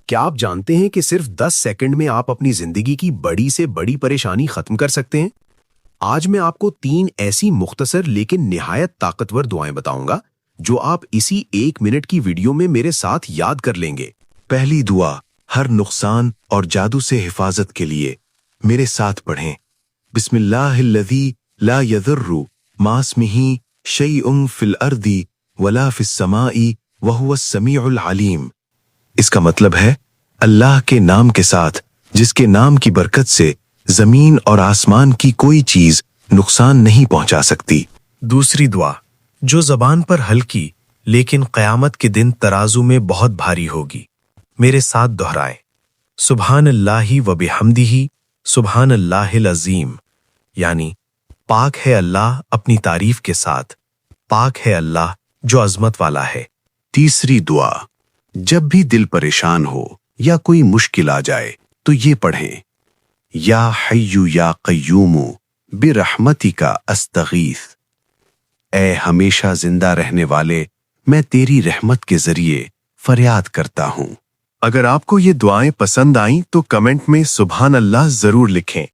کیا آپ جانتے ہیں کہ صرف 10 سیکنڈ میں آپ اپنی زندگی کی بڑی سے بڑی پریشانی ختم کر سکتے ہیں؟ آج میں آپ کو 3 ایسی مختصر لیکن نہایت طاقتور دعائیں بتاؤں گا جو آپ اسی 1 منٹ کی ویڈیو میں میرے ساتھ یاد کر لیں گے۔ پہلی دعا ہر نقصان اور جادو سے حفاظت کے لیے، میرے ساتھ پڑھیں۔ بسم اللہ الذی لا یضر مع اسمہ شیء فی الارض ولا فی السماء وہو السمیع العلیم۔ اس کا مطلب ہے اللہ کے نام کے ساتھ جس کے نام کی برکت سے زمین اور آسمان کی کوئی چیز نقصان نہیں پہنچا سکتی۔ دوسری دعا جو زبان پر ہلکی لیکن قیامت کے دن ترازو میں بہت بھاری ہوگی، میرے ساتھ دہرائیں۔ سبحان اللہ و بحمدہ سبحان اللہ العظیم، یعنی پاک ہے اللہ اپنی تعریف کے ساتھ، پاک ہے اللہ جو عظمت والا ہے۔ تیسری دعا جب بھی دل پریشان ہو یا کوئی مشکل آ جائے تو یہ پڑھیں، یا حی یا قیوم برحمتک استغیث۔ اے ہمیشہ زندہ رہنے والے، میں تیری رحمت کے ذریعے فریاد کرتا ہوں۔ اگر آپ کو یہ دعائیں پسند آئیں تو کمنٹ میں سبحان اللہ ضرور لکھیں۔